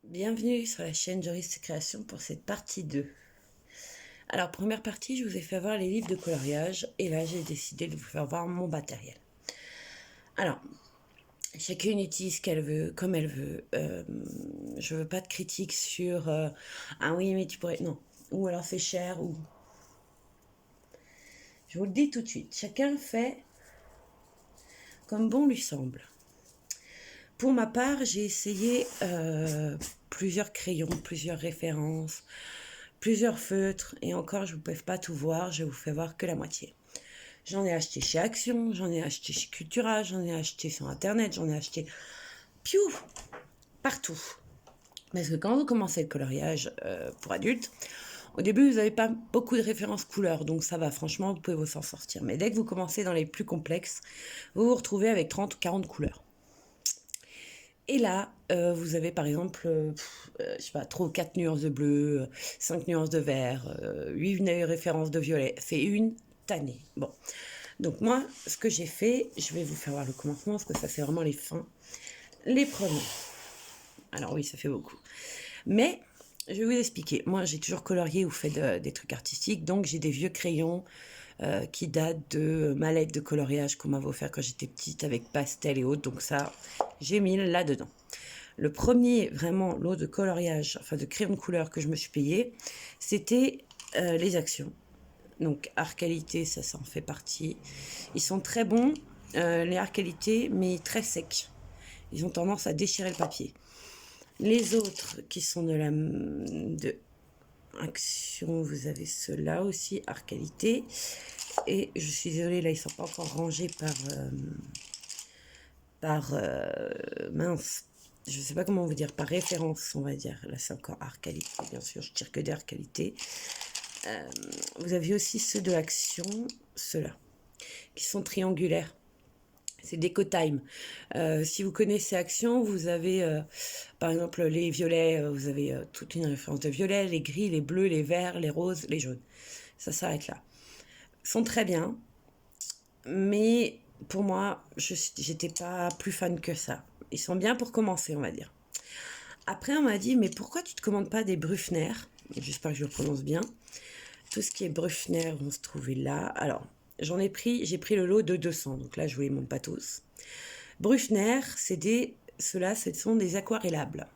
Bienvenue sur la chaîne Joris Création pour cette partie 2. Alors, première partie, je vous ai fait voir les livres de coloriage et là, j'ai décidé de vous faire voir mon matériel. Alors, chacune utilise ce qu'elle veut, comme elle veut. Je veux pas de critique sur ah oui, mais tu pourrais. Non. Ou alors c'est cher, ou. Je vous le dis tout de suite. Chacun fait comme bon lui semble. Pour ma part, j'ai essayé plusieurs crayons, plusieurs références, plusieurs feutres, et encore, je ne vous peux pas tout voir, je vous fais voir que la moitié. J'en ai acheté chez Action, j'en ai acheté chez Cultura, j'en ai acheté sur Internet, j'en ai acheté partout. Parce que quand vous commencez le coloriage pour adultes, au début, vous n'avez pas beaucoup de références couleurs, donc ça va, franchement, vous pouvez vous en sortir. Mais dès que vous commencez dans les plus complexes, vous vous retrouvez avec 30 ou 40 couleurs. Et là, vous avez par exemple, je sais pas, 3 ou 4 nuances de bleu, 5 nuances de vert, 8 références de violet. C'est une tannée. Bon. Donc moi, ce que j'ai fait, je vais vous faire voir le commencement, parce que ça, c'est vraiment les fins. Les premiers. Alors oui, ça fait beaucoup. Mais, je vais vous expliquer. Moi, j'ai toujours colorié ou fait des trucs artistiques, donc j'ai des vieux crayons qui datent de ma lettre de coloriage qu'on m'avait offert quand j'étais petite avec pastel et autres. Donc ça, j'ai mis là-dedans. Le premier, vraiment, lot de coloriage, enfin de crayon de couleur que je me suis payé, c'était les Actions. Donc, Art Qualité, ça en fait partie. Ils sont très bons, les Art Qualité, mais très secs. Ils ont tendance à déchirer le papier. Les autres qui sont de Action, vous avez ceux-là aussi, Art Qualité. Et je suis désolée, là, ils ne sont pas encore rangés mince, je ne sais pas comment vous dire, par référence, on va dire. Là, c'est encore Art Qualité, bien sûr, je tire que des Art Qualité. Vous avez aussi ceux de Action, ceux-là, qui sont triangulaires. C'est DecoTime. Si vous connaissez Action, vous avez, par exemple, les violets, vous avez toute une référence de violets, les gris, les bleus, les verts, les roses, les jaunes. Ça s'arrête là. Ils sont très bien, mais pour moi, j'étais pas plus fan que ça. Ils sont bien pour commencer, on va dire. Après, on m'a dit, mais pourquoi tu te commandes pas des Brufner? J'espère que je le prononce bien. Tout ce qui est Brufner vont se trouver là. Alors, j'ai pris le lot de 200, donc là, je vous les montre pas tous. Brufner, ceux-là, ce sont des aquarellables.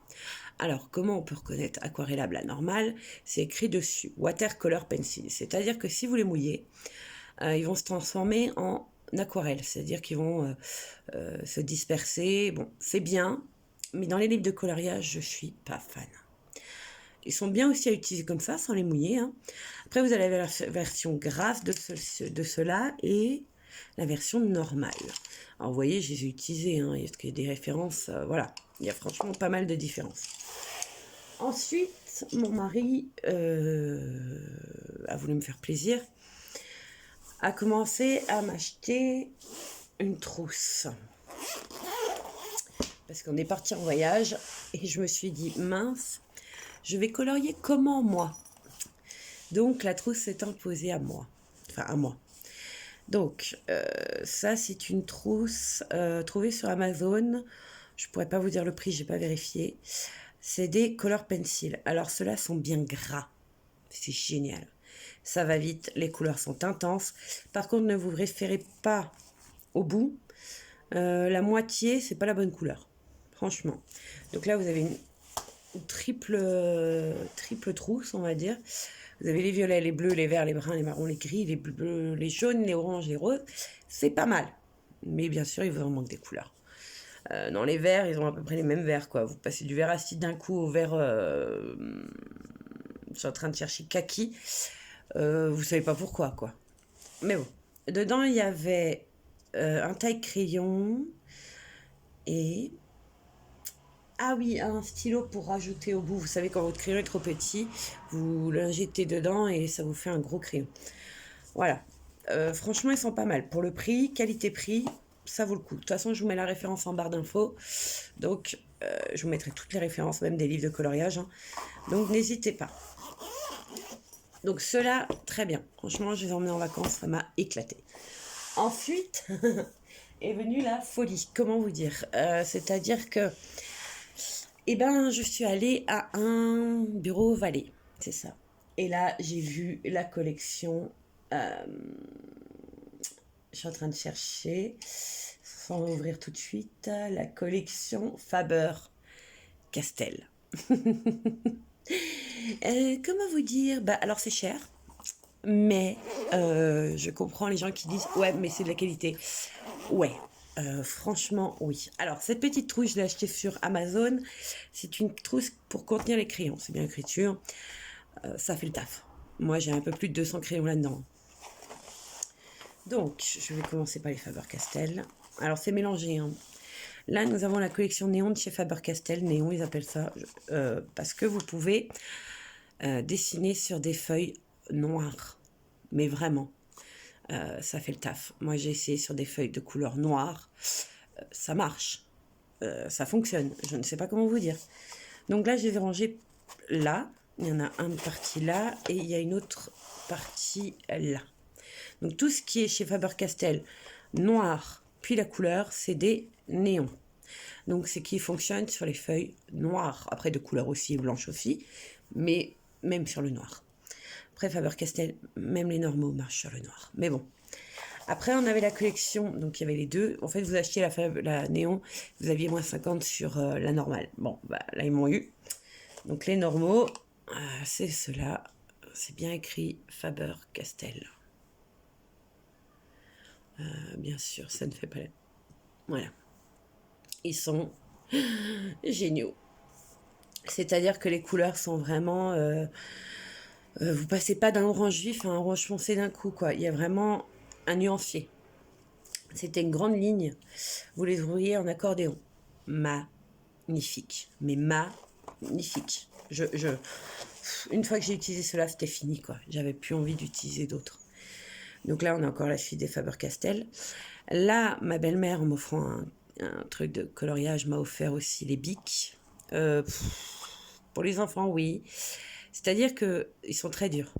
Alors, comment on peut reconnaître aquarellable à normal? C'est écrit dessus, watercolor pencil. C'est-à-dire que si vous les mouillez, ils vont se transformer en aquarelle, c'est-à-dire qu'ils vont se disperser. Bon, c'est bien, mais dans les livres de coloriage, je suis pas fan. Ils sont bien aussi à utiliser comme ça, sans les mouiller. Hein. Après, vous avez la version grasse de ceux-là et la version normale. Alors, vous voyez, je les ai utilisés. Hein. Il y a des références. Voilà, il y a franchement pas mal de différences. Ensuite, mon mari a voulu me faire plaisir, a commencé à m'acheter une trousse. Parce qu'on est parti en voyage et je me suis dit, mince, je vais colorier comment moi? Donc la trousse s'est imposée à moi. Enfin, à moi. Donc, ça, c'est une trousse trouvée sur Amazon. Je pourrais pas vous dire le prix, j'ai pas vérifié. C'est des color pencil. Alors, ceux-là sont bien gras. C'est génial. Ça va vite, les couleurs sont intenses. Par contre, ne vous référez pas au bout. La moitié, c'est pas la bonne couleur. Franchement. Donc là, vous avez une triple trousse, on va dire. Vous avez les violets, les bleus, les verts, les bruns, les marrons, les gris, les bleus, les jaunes, les oranges, les roses. C'est pas mal. Mais bien sûr, il vous en manque des couleurs. Dans les verts, ils ont à peu près les mêmes verts, quoi. Vous passez du vert acide d'un coup au vert... je suis en train de chercher kaki. Vous savez pas pourquoi, quoi. Mais bon. Dedans, il y avait un taille-crayon et... Ah oui, un stylo pour rajouter au bout. Vous savez, quand votre crayon est trop petit, vous l'injectez dedans et ça vous fait un gros crayon. Voilà. Franchement, ils sont pas mal. Pour le prix, qualité-prix, ça vaut le coup. De toute façon, je vous mets la référence en barre d'infos. Donc, je vous mettrai toutes les références, même des livres de coloriage. Hein. Donc, n'hésitez pas. Donc, ceux-là, très bien. Franchement, je les ai emmenés en vacances. Ça m'a éclaté. Ensuite, est venue la folie. Comment vous dire C'est-à-dire que Eh ben, je suis allée à un bureau Vallée, c'est ça. Et là, j'ai vu la collection. euh, je suis en train de chercher, sans ouvrir tout de suite, la collection Faber-Castell. Comment vous dire? Bah, alors c'est cher, mais je comprends les gens qui disent ouais, mais c'est de la qualité. Ouais, franchement, oui. Alors, cette petite trousse, je l'ai achetée sur Amazon. C'est une trousse pour contenir les crayons. C'est bien l'écriture. Ça fait le taf. Moi, j'ai un peu plus de 200 crayons là-dedans. Donc, je vais commencer par les Faber-Castell. Alors, c'est mélangé, hein. Là, nous avons la collection Néon de chez Faber-Castell. Néon, ils appellent ça. Parce que vous pouvez dessiner sur des feuilles noires. Mais vraiment, ça fait le taf. Moi, j'ai essayé sur des feuilles de couleur noire. Ça marche. Ça fonctionne. Je ne sais pas comment vous dire. Donc là, je les ai rangés là. Il y en a une partie là et il y a une autre partie là. Donc tout ce qui est chez Faber-Castell noir, puis la couleur, c'est des néons. Donc c'est qui fonctionne sur les feuilles noires. Après de couleur aussi, blanche aussi, mais même sur le noir. Après Faber-Castell, même les normaux marchent sur le noir. Mais bon. Après, on avait la collection, donc il y avait les deux. En fait, vous achetiez la néon, vous aviez moins 50 sur la normale. Bon, bah, là, ils m'ont eu. Donc, les normaux, c'est ceux-là. C'est bien écrit Faber-Castell. Bien sûr, ça ne fait pas la... Voilà. Ils sont géniaux. C'est-à-dire que les couleurs sont vraiment... vous passez pas d'un orange vif à un orange foncé d'un coup, quoi. Il y a vraiment un nuancier. C'était une grande ligne. Vous les ouvriez en accordéon. Magnifique. Mais magnifique. Une fois que j'ai utilisé cela, c'était fini, quoi. J'avais plus envie d'utiliser d'autres. Donc là, on a encore la suite des Faber-Castell. Là, ma belle-mère, en m'offrant un truc de coloriage, m'a offert aussi les bics. Pour les enfants, oui. C'est-à-dire qu'ils sont très durs.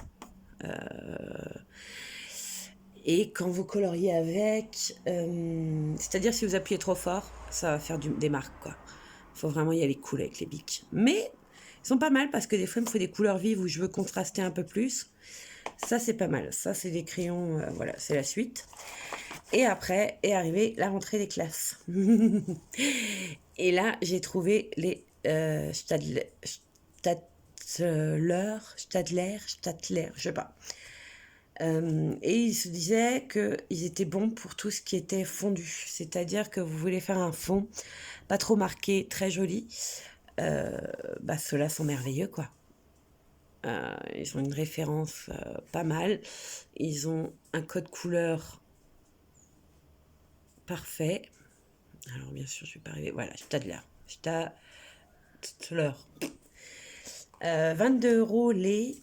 Et quand vous coloriez avec, c'est-à-dire si vous appuyez trop fort, ça va faire des marques, quoi. Il faut vraiment y aller cool avec les bics. Mais ils sont pas mal parce que des fois, il me faut des couleurs vives où je veux contraster un peu plus. Ça, c'est pas mal. Ça, c'est des crayons, voilà, c'est la suite. Et après est arrivée la rentrée des classes. Et là, j'ai trouvé les Stadler, je sais pas. Et il se disait qu'ils étaient bons pour tout ce qui était fondu. C'est-à-dire que vous voulez faire un fond pas trop marqué, très joli. Bah, ceux-là sont merveilleux, quoi. Ils ont une référence pas mal. Ils ont un code couleur parfait. Alors, bien sûr, je vais pas arriver. Voilà, Stadler. 22 € les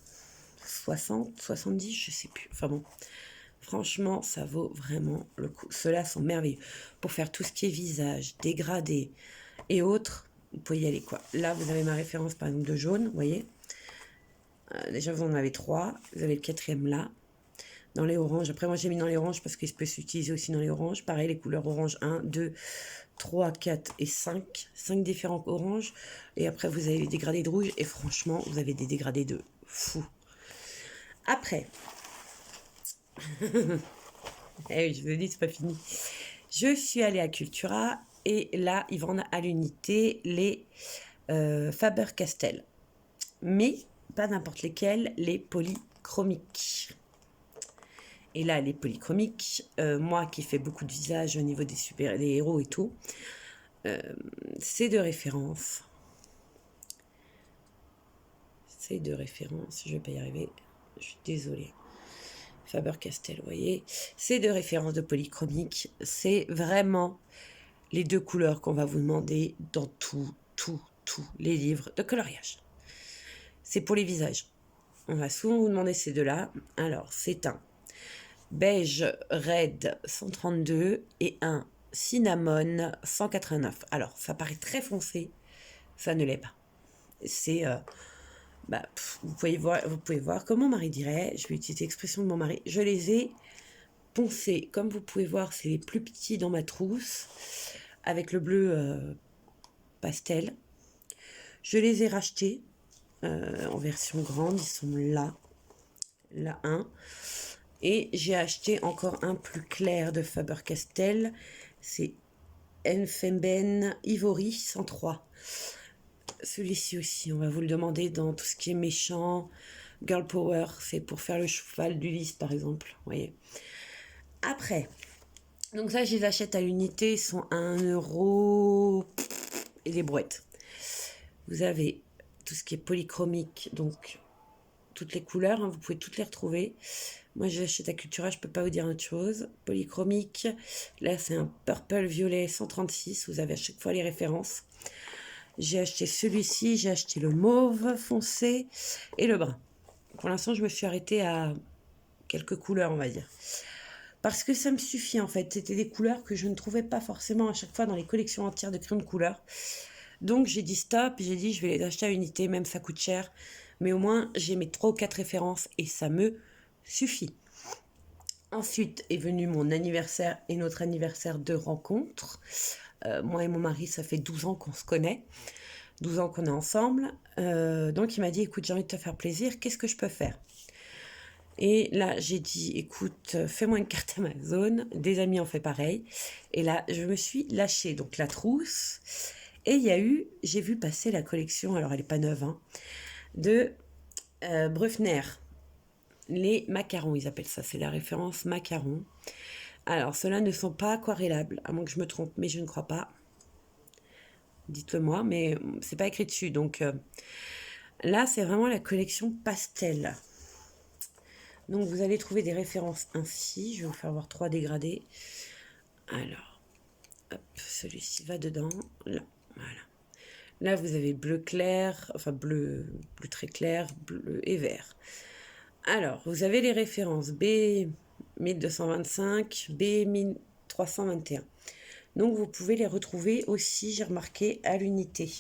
60, 70, je sais plus. Enfin bon, franchement, ça vaut vraiment le coup. Ceux-là sont merveilleux. Pour faire tout ce qui est visage, dégradé et autres, vous pouvez y aller, quoi. Là, vous avez ma référence, par exemple, de jaune, vous voyez. Déjà, vous en avez 3. Vous avez le 4e là. Dans les oranges. Après, moi, j'ai mis dans les oranges parce qu'il peut s'utiliser aussi dans les oranges. Pareil, les couleurs orange 1, 2, 3, 4 et 5. 5 différents oranges. Et après, vous avez les dégradés de rouge. Et franchement, vous avez des dégradés de fou. Après, eh oui, je vous ai dit, c'est pas fini. Je suis allée à Cultura et là, ils vendent à l'unité les Faber-Castell. Mais pas n'importe lesquels, les polychromiques. Et là, les polychromiques, moi qui fais beaucoup de visages au niveau des héros et tout, c'est de référence. C'est de référence, je vais pas y arriver, je suis désolée. Faber-Castell, vous voyez, c'est de référence de polychromique. C'est vraiment les deux couleurs qu'on va vous demander dans tous les livres de coloriage. C'est pour les visages. On va souvent vous demander ces deux-là. Alors, c'est un beige red 132 et un cinnamon 189. Alors, ça paraît très foncé, ça ne l'est pas. C'est... vous pouvez voir, comme mon mari dirait, je vais utiliser l'expression de mon mari, je les ai poncés. Comme vous pouvez voir, c'est les plus petits dans ma trousse, avec le bleu pastel. Je les ai rachetés en version grande. Ils sont là. Là, un. Et j'ai acheté encore un plus clair de Faber-Castell. C'est Elfenben Ivory 103. Celui-ci aussi, on va vous le demander dans tout ce qui est méchant, girl power, c'est pour faire le cheval d'Ulysse par exemple, vous voyez. Après, donc ça je les achète à l'unité, ils sont à 1 € et des brouettes. Vous avez tout ce qui est polychromique, donc toutes les couleurs, hein, vous pouvez toutes les retrouver. Moi je les achète à Cultura, je peux pas vous dire autre chose. Polychromique, là c'est un purple violet 136, vous avez à chaque fois les références. J'ai acheté celui-ci, j'ai acheté le mauve foncé et le brun. Pour l'instant, je me suis arrêtée à quelques couleurs, on va dire. Parce que ça me suffit, en fait. C'était des couleurs que je ne trouvais pas forcément à chaque fois dans les collections entières de crayons de couleur. Donc, j'ai dit stop, j'ai dit je vais les acheter à unité, même ça coûte cher. Mais au moins, j'ai mes 3 ou 4 références et ça me suffit. Ensuite est venu mon anniversaire et notre anniversaire de rencontre. Moi et mon mari, ça fait 12 ans qu'on se connaît, 12 ans qu'on est ensemble. Donc il m'a dit, écoute, j'ai envie de te faire plaisir, qu'est-ce que je peux faire? Et là, j'ai dit, écoute, fais-moi une carte Amazon. Des amis ont fait pareil. Et là, je me suis lâchée. Donc la trousse. Et il y a eu, j'ai vu passer la collection, alors elle n'est pas neuve, hein, de Bruckner. Les macarons, ils appellent ça, c'est la référence macaron. Alors, ceux-là ne sont pas aquarellables, à moins que je me trompe, mais je ne crois pas. Dites-le moi, mais c'est pas écrit dessus. Donc là, c'est vraiment la collection pastel. Donc vous allez trouver des références ainsi. Je vais vous faire voir 3 dégradés. Alors, hop, celui-ci va dedans. Là, voilà. Là, vous avez bleu clair, enfin bleu très clair, bleu et vert. Alors, vous avez les références B 1225, B 1321. Donc, vous pouvez les retrouver aussi, j'ai remarqué, à l'unité.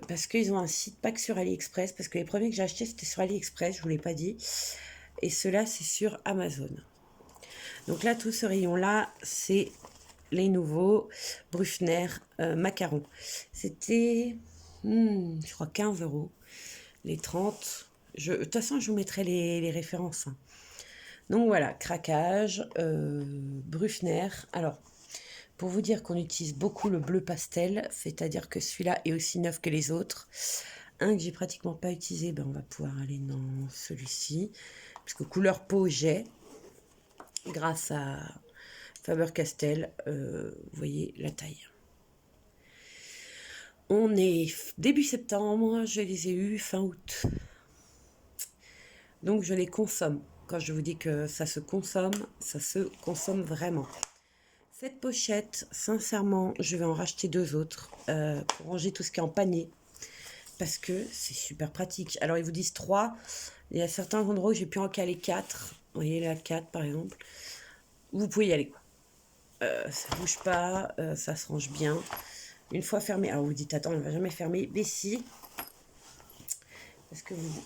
Parce qu'ils ont un site, pas que sur AliExpress, parce que les premiers que j'ai achetés, c'était sur AliExpress, je vous l'ai pas dit. Et ceux-là, c'est sur Amazon. Donc là, tout ce rayon-là, c'est les nouveaux Bruckner macarons. C'était, je crois, 15 €. Les 30. De toute façon, je vous mettrai les références. Hein. Donc voilà, craquage, Bruckner. Alors, pour vous dire qu'on utilise beaucoup le bleu pastel, c'est-à-dire que celui-là est aussi neuf que les autres. Un que j'ai pratiquement pas utilisé, ben on va pouvoir aller dans celui-ci. Parce que couleur peau, j'ai, grâce à Faber-Castell, vous voyez la taille. On est début septembre, je les ai eus fin août. Donc je les consomme. Quand je vous dis que ça se consomme vraiment. Cette pochette, sincèrement, je vais en racheter 2 autres pour ranger tout ce qui est en panier. Parce que c'est super pratique. Alors, ils vous disent 3. Il y a certains endroits où j'ai pu en caler 4. Vous voyez, la 4, par exemple. Vous pouvez y aller, quoi. Ça ne bouge pas, ça se range bien. Une fois fermé, alors vous dites, attends, on ne va jamais fermer. Mais si. Parce que vous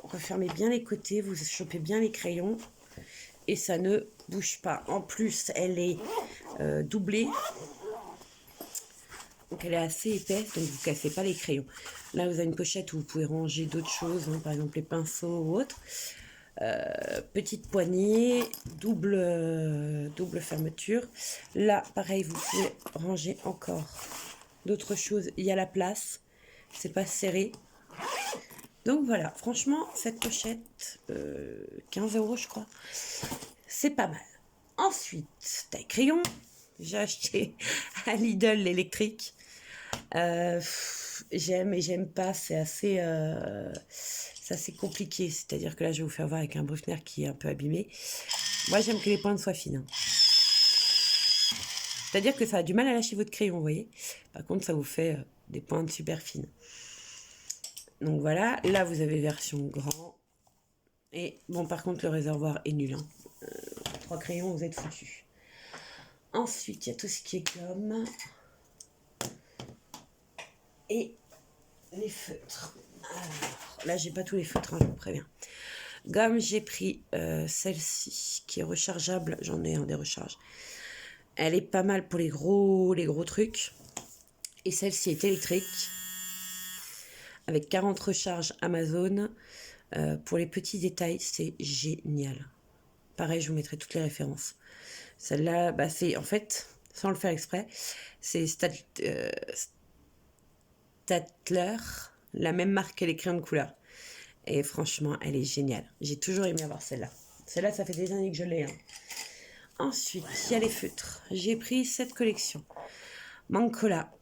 refermez bien les côtés, vous chopez bien les crayons. Et ça ne bouge pas. En plus, elle est doublée. Donc elle est assez épaisse, donc vous ne cassez pas les crayons. Là, vous avez une pochette où vous pouvez ranger d'autres choses, hein, par exemple les pinceaux ou autres. Petite poignée, double fermeture. Là, pareil, vous pouvez ranger encore d'autres choses. Il y a la place, c'est pas serré. Donc voilà, franchement, cette pochette, 15 € je crois, c'est pas mal. Ensuite, taille crayon, j'ai acheté à Lidl l'électrique. J'aime et j'aime pas, c'est assez compliqué. C'est-à-dire que là, je vais vous faire voir avec un Bruckner qui est un peu abîmé. Moi, j'aime que les pointes soient fines. Hein. C'est-à-dire que ça a du mal à lâcher votre crayon, vous voyez. Par contre, ça vous fait des pointes super fines. Donc voilà, là, vous avez version grand. Et bon, par contre, le réservoir est nul. Hein. 3 crayons, vous êtes foutus. Ensuite, il y a tout ce qui est gomme. Et les feutres. Alors, là, j'ai pas tous les feutres, hein, je vous préviens. Gomme, j'ai pris celle-ci qui est rechargeable. J'en ai un des recharges. Elle est pas mal pour les gros trucs. Et celle-ci est électrique, avec 40 recharges Amazon. Pour les petits détails, c'est génial. Pareil, je vous mettrai toutes les références. Celle-là, bah, c'est en fait, sans le faire exprès, c'est Statler, la même marque que les crayons de couleur. Et franchement, elle est géniale. J'ai toujours aimé avoir celle-là. Celle-là, ça fait des années que je l'ai. Hein. Ensuite, il y a les feutres. J'ai pris cette collection. Mancola.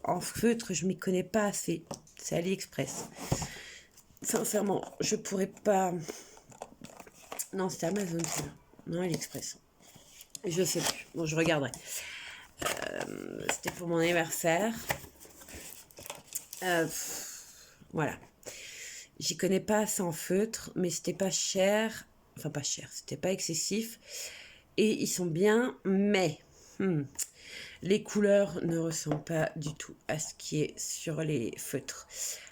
En feutre, je m'y connais pas assez. C'est AliExpress. Sincèrement, je pourrais pas... Non, c'était Amazon, celui-là. Non, AliExpress. Je sais plus. Bon, je regarderai. C'était pour mon anniversaire. Voilà. J'y connais pas assez en feutre, mais c'était pas cher. Enfin, pas cher, c'était pas excessif. Et ils sont bien, mais les couleurs ne ressemblent pas du tout à ce qui est sur les feutres.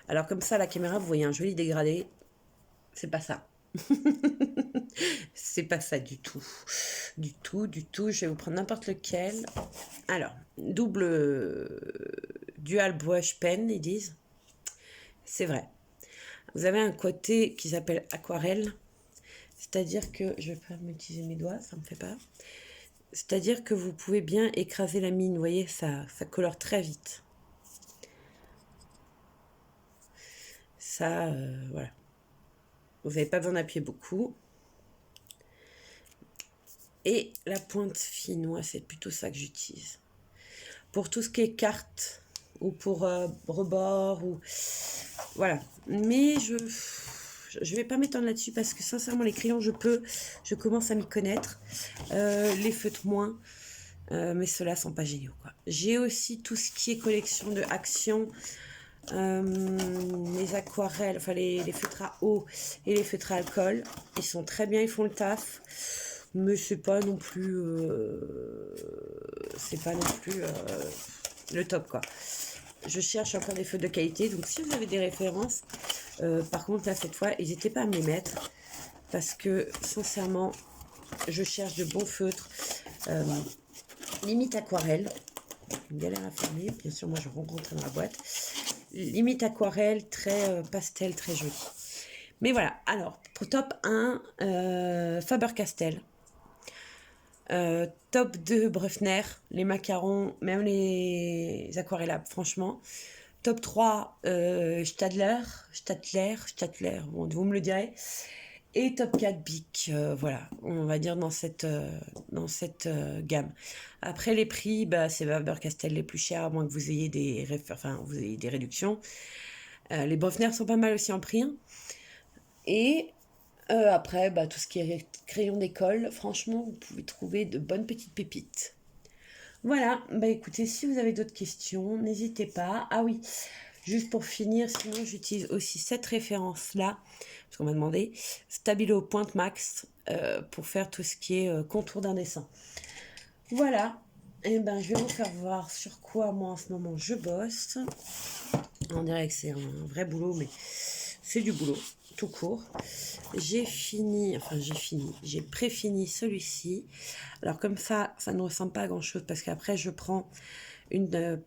Alors comme ça, à la caméra, vous voyez un joli dégradé. C'est pas ça. C'est pas ça du tout. Du tout, du tout. Je vais vous prendre n'importe lequel. Alors, dual brush pen, ils disent. C'est vrai. Vous avez un côté qui s'appelle aquarelle. C'est-à-dire que, je vais pas m'utiliser mes doigts, ça me fait peur. C'est-à-dire que vous pouvez bien écraser la mine, vous voyez, ça colore très vite. Ça, voilà. Vous n'avez pas besoin d'appuyer beaucoup. Et la pointe fine, moi, c'est plutôt ça que j'utilise. Pour tout ce qui est carte, ou pour rebord, ou... Voilà. Mais je vais pas m'étendre là-dessus parce que sincèrement, les crayons, je commence à m'y connaître. Les feutres moins. Mais ceux-là sont pas géniaux, quoi. J'ai aussi tout ce qui est collection de Action, les aquarelles, enfin les feutres à eau et les feutres à alcool. Ils sont très bien, ils font le taf, mais c'est pas non plus le top, quoi. Je cherche encore des feutres de qualité, donc si vous avez des références, par contre là cette fois, n'hésitez pas à me les mettre parce que sincèrement, je cherche de bons feutres. Limite aquarelle, une galère à fermer, bien sûr moi je rencontre dans la boîte, limite aquarelle, très pastel, très joli. Mais voilà, alors pour top 1, Faber-Castell, top 2, Bruckner, les macarons, même les aquarellables, franchement. Top 3, Stadler, bon, vous me le direz. Et top 4 Bic, voilà, on va dire dans cette gamme. Après les prix, bah, c'est Faber-Castell les plus chers, à moins que vous ayez des réductions. Les Bruckner sont pas mal aussi en prix. Hein. Et après, bah, tout ce qui est crayon d'école, franchement, vous pouvez trouver de bonnes petites pépites. Voilà, bah écoutez, si vous avez d'autres questions, n'hésitez pas. Ah oui, juste pour finir, sinon j'utilise aussi cette référence-là, parce qu'on m'a demandé, Stabilo Point Max, pour faire tout ce qui est contour d'un dessin. Voilà, et ben je vais vous faire voir sur quoi moi en ce moment je bosse. On dirait que c'est un vrai boulot, mais c'est du boulot, tout court. J'ai pré-fini celui-ci. Alors comme ça ne ressemble pas à grand chose parce qu'après je prends une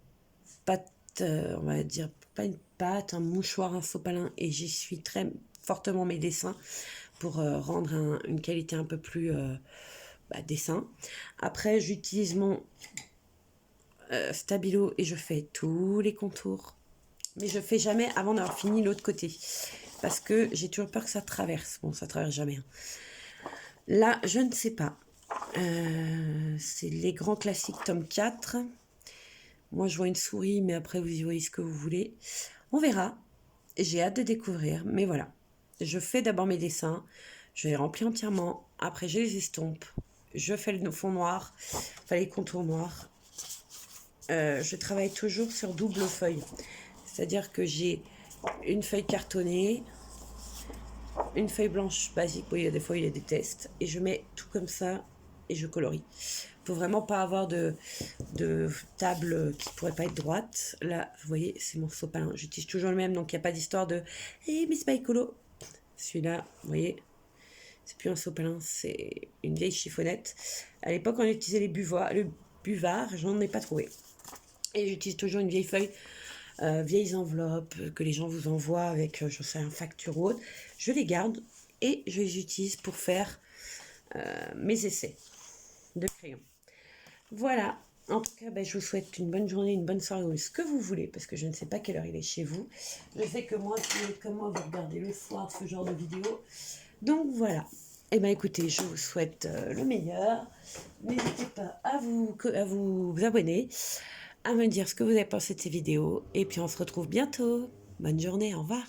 pâte, on va dire, pas une pâte, un mouchoir, un sopalin et j'y suis très fortement mes dessins pour rendre une qualité un peu plus dessin. Après j'utilise mon Stabilo et je fais tous les contours. Mais je fais jamais avant d'avoir fini l'autre côté. Parce que j'ai toujours peur que ça traverse. Bon, ça traverse jamais. Hein. Là, je ne sais pas. C'est les grands classiques tome 4. Moi, je vois une souris, mais après, vous y voyez ce que vous voulez. On verra. J'ai hâte de découvrir. Mais voilà. Je fais d'abord mes dessins. Je les remplis entièrement. Après, je les estompe. Je fais le fond noir. Enfin, les contours noirs. Je travaille toujours sur double feuille. C'est-à-dire que j'ai une feuille cartonnée, une feuille blanche basique, oui, il y a des fois il y a des tests, et je mets tout comme ça et je colorie. Il faut vraiment pas avoir de table qui pourrait pas être droite. Là, vous voyez, c'est mon sopalin. J'utilise toujours le même, donc il n'y a pas d'histoire de « Hey, mais c'est pas écolo !» Celui-là, vous voyez, c'est plus un sopalin, c'est une vieille chiffonnette. À l'époque, on utilisait le buvard, j'en ai pas trouvé. Et j'utilise toujours une vieille feuille, vieilles enveloppes que les gens vous envoient avec, je sais, un facture ou autre. Je les garde et je les utilise pour faire mes essais de crayon. Voilà. En tout cas, je vous souhaite une bonne journée, une bonne soirée ou ce que vous voulez, parce que je ne sais pas quelle heure il est chez vous. Je sais que moi, si vous êtes comme moi, vous regardez le soir ce genre de vidéo. Donc voilà. Eh bien écoutez, je vous souhaite le meilleur. N'hésitez pas à vous abonner, à me dire ce que vous avez pensé de ces vidéos. Et puis on se retrouve bientôt. Bonne journée, au revoir.